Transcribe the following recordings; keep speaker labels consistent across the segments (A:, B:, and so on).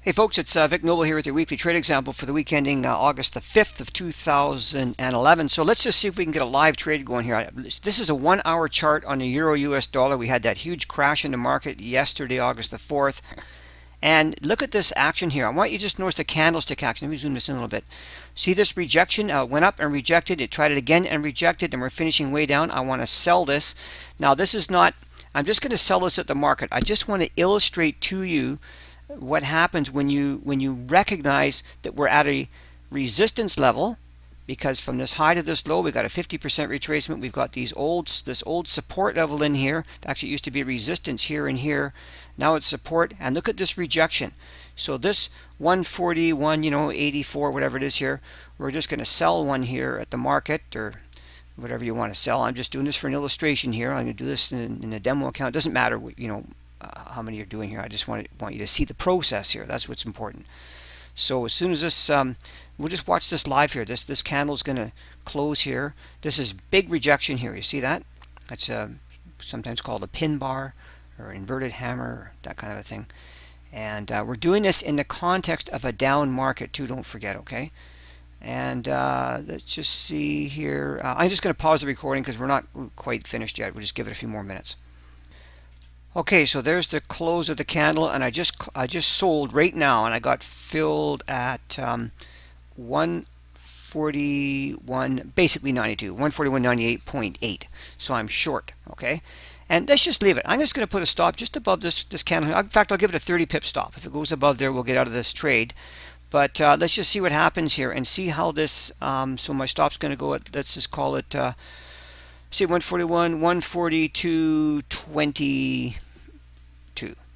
A: Hey folks, it's Vic Noble here with your weekly trade example for the week ending August the 5th of 2011. So let's just see if we can get a live trade going here. This is a 1 hour chart on the Euro US dollar. We had that huge crash in the market yesterday, August the 4th. And look at this action here. I want you to just notice the candlestick action. Let me zoom this in a little bit. See this rejection? Went up and rejected. It tried it again and rejected, and we're finishing way down. I want to sell this. Now this is not, I'm just going to sell this at the market. I just want to illustrate to you what happens when you recognize that we're at a resistance level, because from this high to this low we got a 50% retracement. We've got this old support level in here. Actually, it used to be resistance here and here. Now it's support, and look at this rejection. So this 141, 84, whatever it is here, we're just going to sell one here at the market, or whatever you want to sell. I'm just doing this for an illustration here. I'm going to do this in a demo account. It doesn't matter, how many you're doing here. I just want you to see the process here. That's what's important. So as soon as this, we'll just watch this live here. This candle is going to close here. This is big rejection here. You see that? That's sometimes called a pin bar or inverted hammer, that kind of a thing. And we're doing this in the context of a down market too. Don't forget, okay? And let's just see here. I'm just going to pause the recording because we're not quite finished yet. We'll just give it a few more minutes. Okay, so there's the close of the candle, and I just sold right now, and I got filled at 141, basically 92, 141.98.8. So I'm short, okay? And let's just leave it. I'm just going to put a stop just above this candle. In fact, I'll give it a 30 pip stop. If it goes above there, we'll get out of this trade. But let's just see what happens here and see how this. So my stop's going to go at, let's just call it. See 141, 142.22,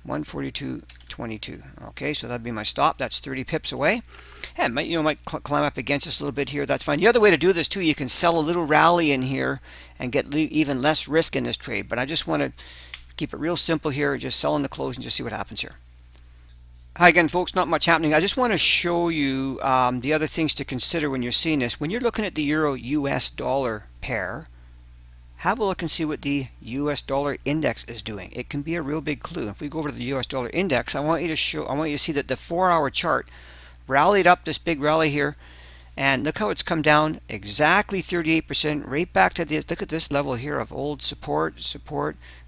A: 142.22. Okay, so that'd be my stop. That's 30 pips away, and might climb up against us a little bit here. That's fine. The other way to do this too, you can sell a little rally in here and get even less risk in this trade. But I just want to keep it real simple here. Just sell in the close and just see what happens here. Hi again, folks. Not much happening. I just want to show you the other things to consider when you're seeing this. When you're looking at the Euro US dollar pair, have a look and see what the US dollar index is doing. It can be a real big clue. If we go over to the US dollar index, I want you to see that the 4 hour chart rallied up, this big rally here, and look how it's come down exactly 38%, right back to this. Look at this level here of old support,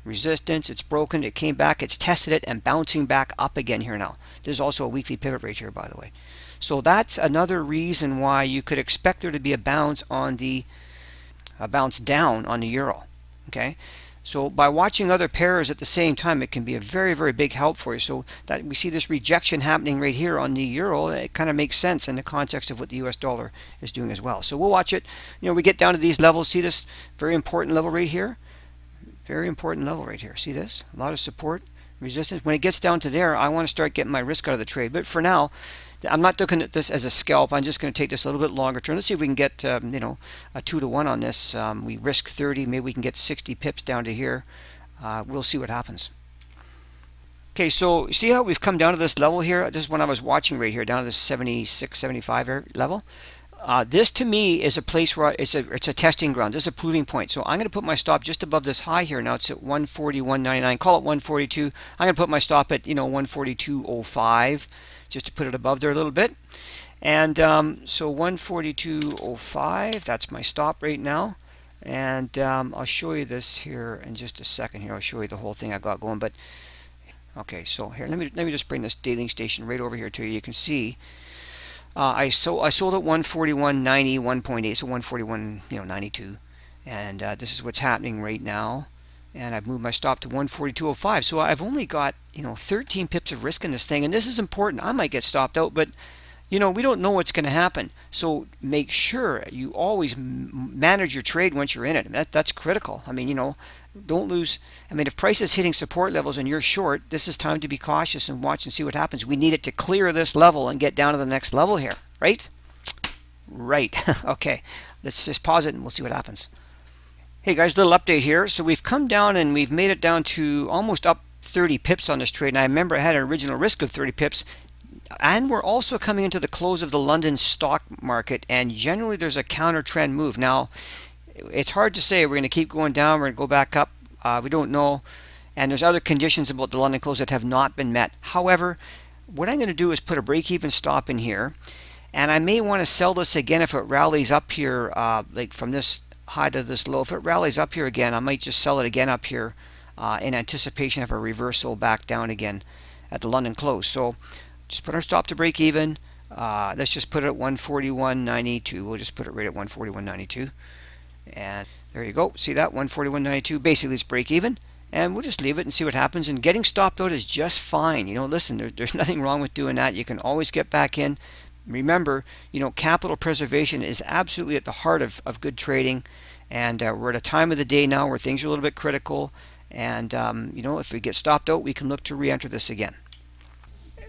A: resistance. It's broken, it came back, it's tested it, and bouncing back up again here now. There's also a weekly pivot right here, by the way. So that's another reason why you could expect there to be a bounce on the bounce down on the euro. Okay, so by watching other pairs at the same time, it can be a very, very big help for you. So that we see this rejection happening right here on the euro, it kind of makes sense in the context of what the US dollar is doing as well. So we'll watch it. We get down to these levels. See this very important level right here? Very important level right here. See this? A lot of support, resistance. When it gets down to there, I want to start getting my risk out of the trade. But for now, I'm not looking at this as a scalp. I'm just going to take this a little bit longer term. Let's see if we can get a 2-to-1 on this. We risk 30. Maybe we can get 60 pips down to here. We'll see what happens. Okay, so see how we've come down to this level here? This is when I was watching right here, down to this 76, 75 level. This to me is a place where it's a testing ground. This is a proving point. So I'm going to put my stop just above this high here. Now it's at 141.99. Call it 142. I'm going to put my stop at 142.05. just to put it above there a little bit. And so 142.05, that's my stop right now. And I'll show you this here in just a second here. I'll show you the whole thing I got going. But okay, so here, let me just bring this daily station right over here to you. You can see I sold at 141.90, 1.8, so 141.92. And this is what's happening right now. And I've moved my stop to 142.05. So I've only got 13 pips of risk in this thing, and this is important. I might get stopped out, but we don't know what's going to happen. So make sure you always manage your trade once you're in it. That's critical. I mean, don't lose. I mean, if price is hitting support levels and you're short, this is time to be cautious and watch and see what happens. We need it to clear this level and get down to the next level here, right? Right. Okay, let's just pause it and we'll see what happens. Hey guys, little update here. So we've come down and we've made it down to almost up 30 pips on this trade. And I remember I had an original risk of 30 pips. And we're also coming into the close of the London stock market. And generally there's a counter trend move. Now, it's hard to say we're going to keep going down, we're going to go back up. We don't know. And there's other conditions about the London close that have not been met. However, what I'm going to do is put a break-even stop in here, and I may want to sell this again if it rallies up here, like from this high to this low. If it rallies up here again, I might just sell it again up here in anticipation of a reversal back down again at the London close. So just put our stop to break even. Let's just put it at 141.92. We'll just put it right at 141.92. And there you go. See that? 141.92. Basically, it's break even. And we'll just leave it and see what happens. And getting stopped out is just fine. You know, listen, there's nothing wrong with doing that. You can always get back in. Remember, you know, capital preservation is absolutely at the heart of good trading. And we're at a time of the day now where things are a little bit critical. And, you know, if we get stopped out, we can look to re-enter this again.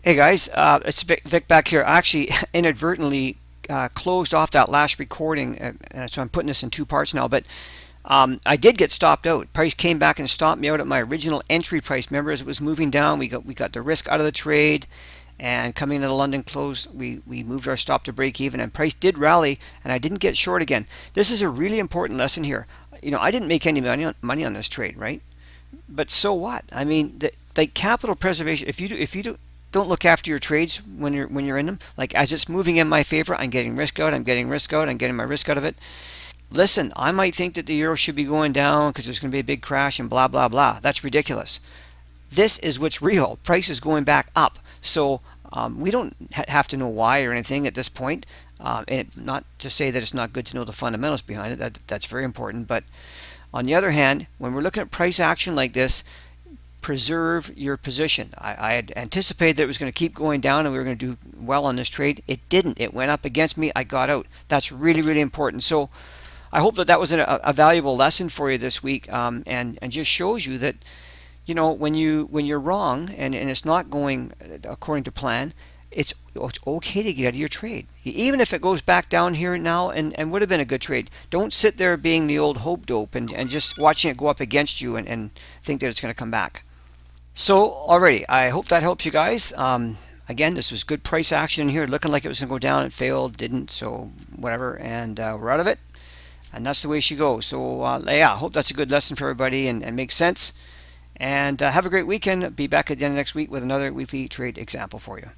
A: Hey guys, it's Vic back here. I actually inadvertently closed off that last recording, and so I'm putting this in two parts now. But I did get stopped out. Price came back and stopped me out at my original entry price. Remember, as it was moving down, we got the risk out of the trade, and coming into the London close, we moved our stop to break even, and price did rally, and I didn't get short again. This is a really important lesson here. You know, I didn't make any money on this trade, right? But so what? I mean, like capital preservation. If you don't look after your trades when you're in them, like as it's moving in my favor, I'm getting risk out, I'm getting my risk out of it. Listen, I might think that the euro should be going down because there's going to be a big crash and blah blah blah. That's ridiculous. This is what's real. Price is going back up. So we don't have to know why or anything at this point. And not to say that it's not good to know the fundamentals behind it. That's very important. But on the other hand, when we're looking at price action like this, preserve your position. I had anticipated that it was going to keep going down and we were going to do well on this trade. It didn't. It went up against me. I got out. That's really, really important. So I hope that was a valuable lesson for you this week, and just shows you that, you know, when you're wrong and it's not going according to plan, it's okay to get out of your trade. Even if it goes back down here now and would have been a good trade. Don't sit there being the old hope dope and just watching it go up against you and think that it's going to come back. So alrighty, I hope that helps you guys. Again, this was good price action in here, looking like it was going to go down. It failed, didn't, so whatever, and we're out of it. And that's the way she goes. So yeah, I hope that's a good lesson for everybody and makes sense. And have a great weekend. Be back again next week with another weekly trade example for you.